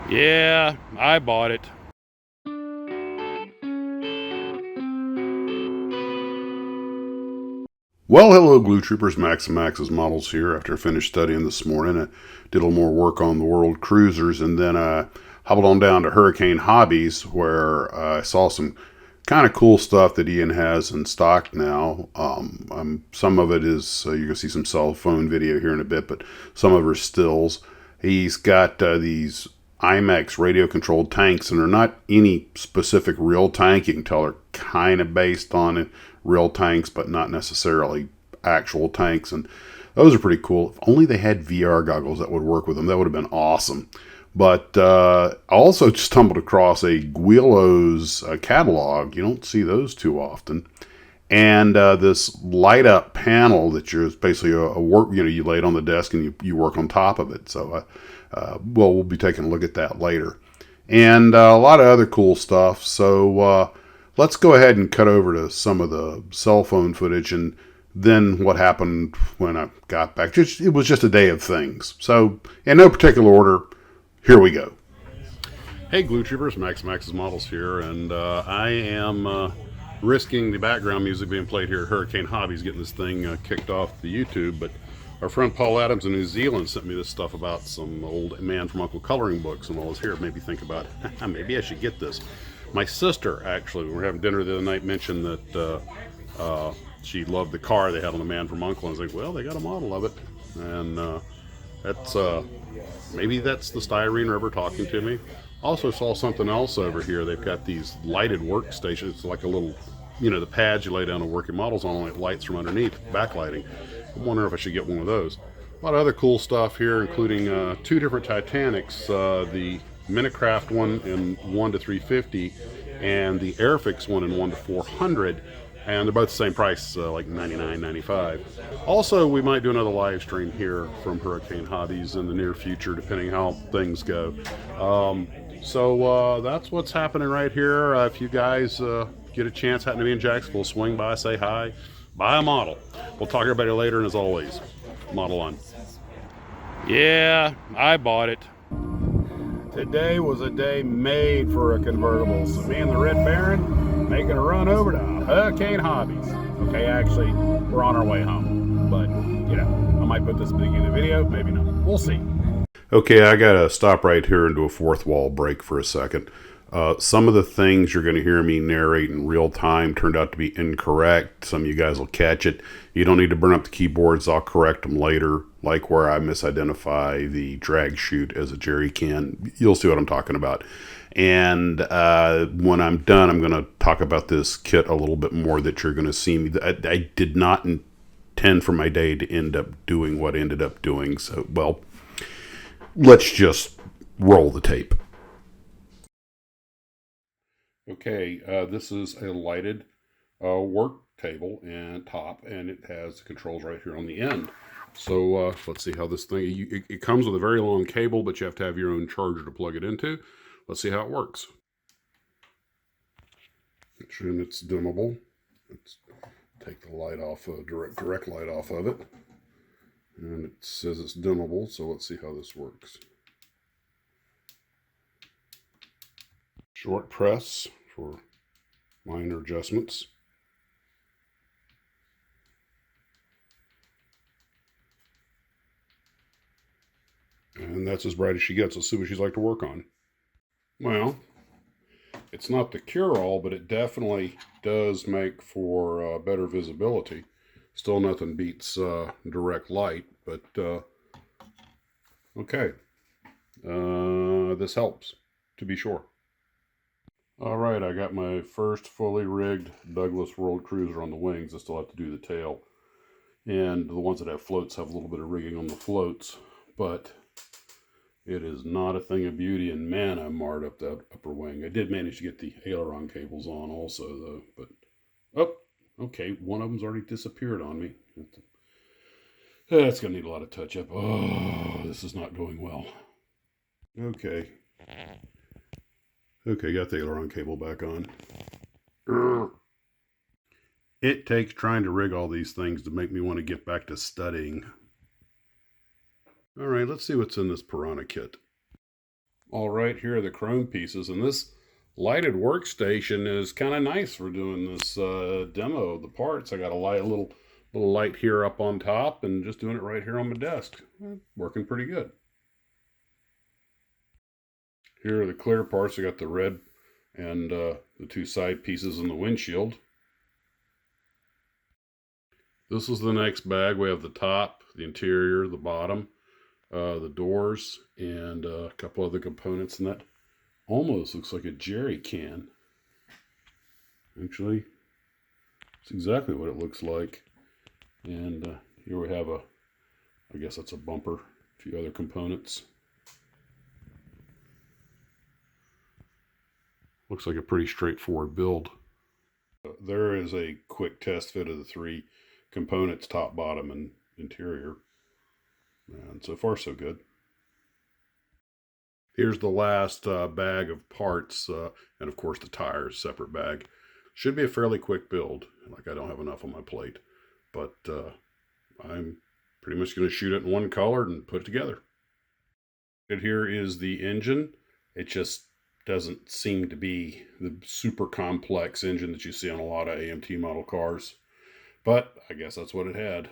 Yeah, I bought it. Well, hello, Glue Troopers. Max and Max's models here. After I finished studying this morning, I did a little more work on the World Cruisers, and then I hobbled on down to Hurricane Hobbies, where I saw some kind of cool stuff that Ian has in stock now. Some of it is you're gonna see some cell phone video here in a bit, but some of it are stills. He's got these IMAX radio controlled tanks, and they're not any specific real tank. You can tell they're kind of based on real tanks, but not necessarily actual tanks. And those are pretty cool. If only they had VR goggles that would work with them, that would have been awesome. But I also just stumbled across a Guilo's catalog. You don't see those too often. And this light up panel that you're basically a work, you lay it on the desk and you work on top of it. So, we'll be taking a look at that later. And a lot of other cool stuff. So, let's go ahead and cut over to some of the cell phone footage and then what happened when I got back. It was just a day of things. So, in no particular order, here we go. Hey, Glue Troopers, Max's Models here, and I am risking the background music being played here at Hurricane Hobbies, getting this thing kicked off the YouTube, but our friend Paul Adams in New Zealand sent me this stuff about some old Man from Uncle coloring books, and while I was here, it made me think about, maybe I should get this. My sister, actually, when we were having dinner the other night, mentioned that she loved the car they had on the Man from Uncle, and I was like, well, they got a model of it, and that's maybe that's the styrene rubber talking to me. Also saw something else over here. They've got these lighted workstations. It's like a little, the pads you lay down and working models on, it lights from underneath, backlighting. I'm wondering if I should get one of those. A lot of other cool stuff here, including two different Titanics, the Minicraft one in 1 to 350 and the Airfix one in 1 to 400, and they're both the same price, like $99.95. Also, we might do another live stream here from Hurricane Hobbies in the near future, depending how things go. So that's what's happening right here. If you guys get a chance, happen to be in Jacksonville, swing by, say hi, buy a model. We'll talk about it later, and as always, model on. Yeah, I bought it. Today was a day made for a convertible. So me and the Red Baron making a run over to Hurricane Hobbies. Okay, actually, we're on our way home. But, I might put this at the beginning of the video, maybe not. We'll see. Okay, I gotta stop right here and do a fourth wall break for a second. Some of the things you're going to hear me narrate in real time turned out to be incorrect. Some of you guys will catch it. You don't need to burn up the keyboards. I'll correct them later, like where I misidentify the drag chute as a jerry can. You'll see what I'm talking about. And when I'm done, I'm going to talk about this kit a little bit more that you're going to see me. I did not intend for my day to end up doing what I ended up doing. So, well, let's just roll the tape. Okay, this is a lighted work table and top, and it has the controls right here on the end. So let's see how this thing, it comes with a very long cable, but you have to have your own charger to plug it into. Let's see how it works. And it's dimmable. Let's take the light off, direct light off of it. And it says it's dimmable, so let's see how this works. Short press for minor adjustments. And that's as bright as she gets. Let's see what she's like to work on. Well, it's not the cure-all, but it definitely does make for better visibility. Still nothing beats direct light, but okay. This helps, to be sure. All right, I got my first fully rigged Douglas World Cruiser on the wings. I still have to do the tail. And the ones that have floats have a little bit of rigging on the floats, but it is not a thing of beauty, and man, I marred up that upper wing. I did manage to get the aileron cables on also, though, but, oh, okay, one of them's already disappeared on me. That's going to need a lot of touch-up. Oh, this is not going well. Okay. Okay, got the aileron cable back on. It takes trying to rig all these things to make me want to get back to studying. All right, let's see what's in this Piranha kit. All right, here are the chrome pieces, and this lighted workstation is kind of nice for doing this demo of the parts. I got a little light here up on top, and just doing it right here on my desk. Working pretty good. Here are the clear parts. I got the red and the two side pieces in the windshield. This is the next bag. We have the top, the interior, the bottom, the doors, and a couple other components, and that almost looks like a jerry can. Actually, it's exactly what it looks like. And here we have I guess that's a bumper, a few other components. Looks like a pretty straightforward build. There is a quick test fit of the three components, top, bottom, and interior. And so far, so good. Here's the last bag of parts, and of course the tires, separate bag. Should be a fairly quick build. Like, I don't have enough on my plate, but I'm pretty much going to shoot it in one color and put it together. And here is the engine. It just doesn't seem to be the super complex engine that you see on a lot of AMT model cars, but I guess that's what it had.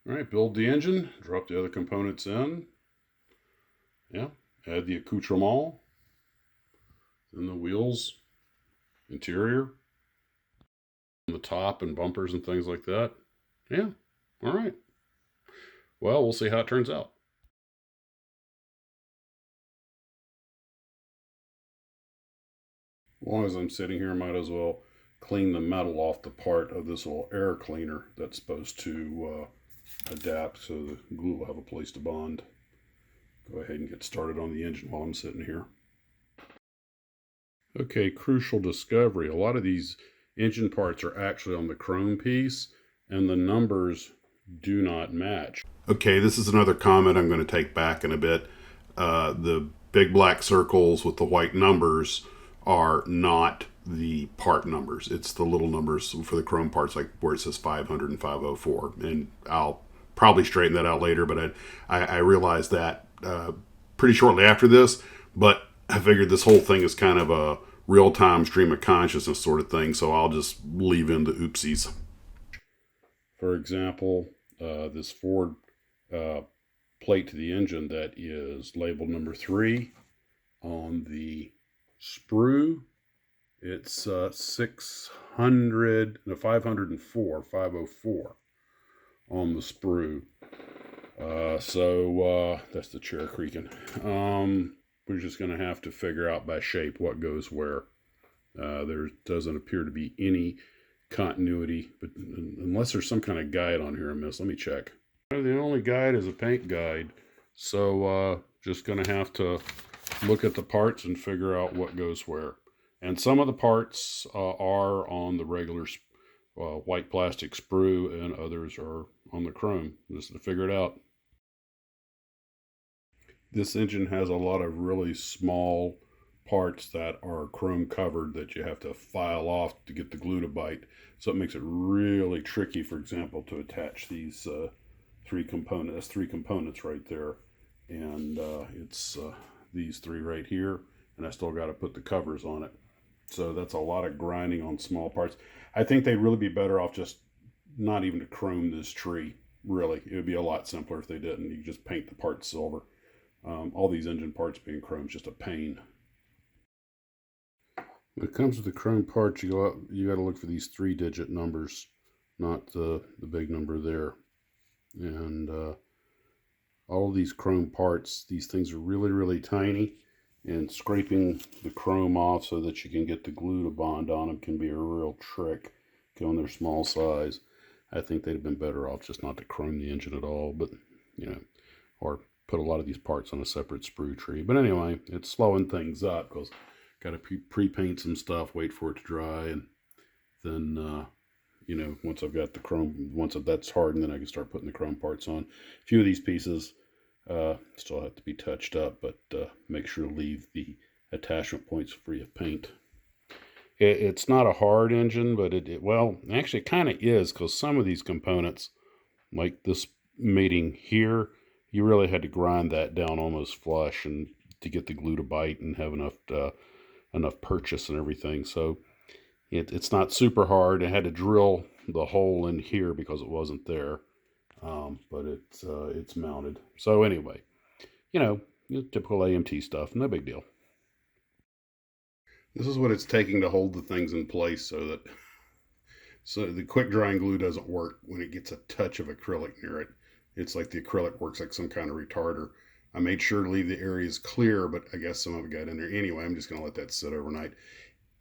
All right, build the engine, drop the other components in. Yeah, add the accoutrement, then the wheels, interior, the top and bumpers and things like that. Yeah, all right. Well, we'll see how it turns out. As long as I'm sitting here, I might as well clean the metal off the part of this little air cleaner that's supposed to adapt so the glue will have a place to bond. Go ahead and get started on the engine while I'm sitting here. Okay, crucial discovery. A lot of these engine parts are actually on the chrome piece, and the numbers do not match. Okay, this is another comment I'm going to take back in a bit. The big black circles with the white numbers are not the part numbers. It's the little numbers for the chrome parts, like where it says 500 and 504. And I'll probably straighten that out later, but I realized that pretty shortly after this, but I figured this whole thing is kind of a real-time stream of consciousness sort of thing, so I'll just leave in the oopsies. For example, this Ford plate to the engine that is labeled number 3 on the sprue, it's 504 on the sprue. So that's the chair creaking. We're just going to have to figure out by shape what goes where. There doesn't appear to be any continuity, but unless there's some kind of guide on here I missed. Let me check. The only guide is a paint guide, so just going to have to look at the parts and figure out what goes where. And some of the parts are on the regular white plastic sprue, and others are on the chrome. Just to figure it out. This engine has a lot of really small parts that are chrome covered that you have to file off to get the glue to bite. So it makes it really tricky, for example, to attach these three components. That's 3 components right there. And it's these 3 right here. And I still got to put the covers on it. So that's a lot of grinding on small parts. I think they'd really be better off just not even to chrome this tree. Really, it would be a lot simpler if they didn't. You just paint the parts silver. All these engine parts being chrome is just a pain. When it comes to the chrome parts, you got to look for these 3-digit numbers, not the big number there. And all of these chrome parts, these things are really, really tiny, and scraping the chrome off so that you can get the glue to bond on them can be a real trick, given their small size. I think they'd have been better off just not to chrome the engine at all, but or put a lot of these parts on a separate sprue tree. But anyway, it's slowing things up because got to pre-paint some stuff, wait for it to dry, and then once I've got the chrome, once that's hardened, then I can start putting the chrome parts on. A few of these pieces still have to be touched up, but make sure to leave the attachment points free of paint. It's not a hard engine, but well, actually it kind of is, because some of these components, like this mating here, you really had to grind that down almost flush and to get the glue to bite and have enough purchase and everything. So it's not super hard. I had to drill the hole in here because it wasn't there, but it's mounted. So anyway, typical AMT stuff, no big deal. This is what it's taking to hold the things in place so the quick drying glue doesn't work when it gets a touch of acrylic near it. It's like the acrylic works like some kind of retarder. I made sure to leave the areas clear, but I guess some of it got in there. Anyway, I'm just going to let that sit overnight.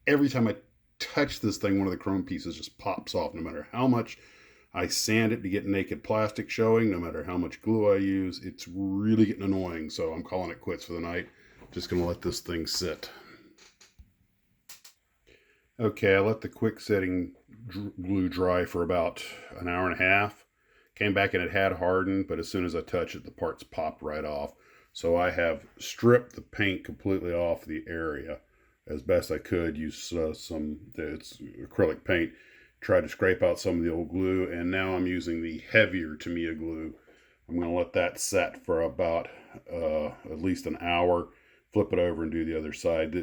Every time I touch this thing, one of the chrome pieces just pops off, no matter how much I sand it to get naked plastic showing, no matter how much glue I use. It's really getting annoying, so I'm calling it quits for the night. Just going to let this thing sit. Okay, I let the quick setting glue dry for about an hour and a half. Came back and it had hardened, but as soon as I touch it, the parts popped right off. So I have stripped the paint completely off the area as best I could. Use it's acrylic paint. Tried to scrape out some of the old glue, and now I'm using the heavier Tamiya glue. I'm going to let that set for about at least an hour. Flip it over and do the other side.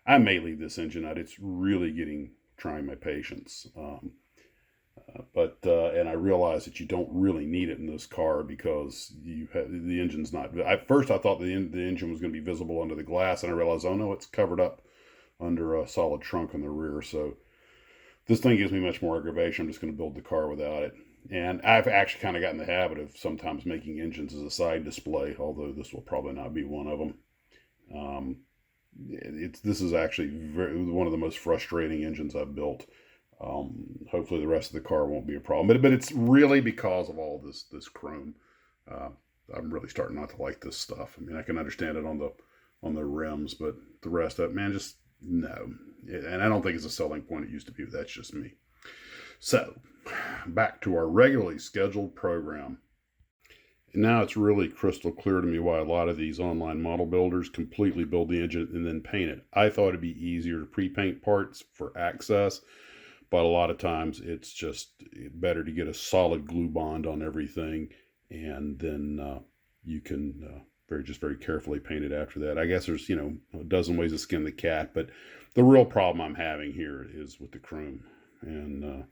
I may leave this engine out. It's really trying my patience. And I realize that you don't really need it in this car because the engine's not. At first, I thought the engine was going to be visible under the glass, and I realized, oh no, it's covered up under a solid trunk on the rear. So this thing gives me much more aggravation. I'm just going to build the car without it. And I've actually kind of gotten the habit of sometimes making engines as a side display, although this will probably not be one of them. This is actually one of the most frustrating engines I've built. Hopefully the rest of the car won't be a problem, but it's really because of all this chrome. I'm really starting not to like this stuff. I mean, I can understand it on the rims, but the rest of it, man, just no. And I don't think it's a selling point. It used to be, but that's just me. So back to our regularly scheduled program. And now it's really crystal clear to me why a lot of these online model builders completely build the engine and then paint it. I thought it'd be easier to pre-paint parts for access, but a lot of times it's just better to get a solid glue bond on everything, and then you can very carefully paint it after that. I guess there's a dozen ways to skin the cat, but the real problem I'm having here is with the chrome. And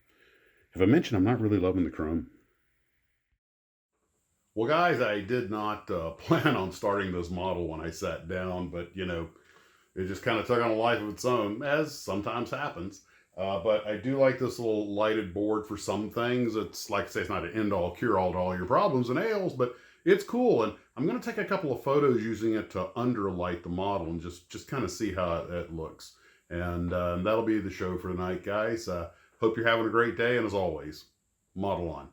if I mentioned I'm not really loving the chrome. Well, guys, I did not plan on starting this model when I sat down, but it just kind of took on a life of its own, as sometimes happens. But I do like this little lighted board for some things. It's like I say, it's not an end-all, cure-all to all your problems and ails, but it's cool. And I'm going to take a couple of photos using it to underlight the model and just kind of see how it looks. And that'll be the show for tonight, guys. Hope you're having a great day, and as always, model on.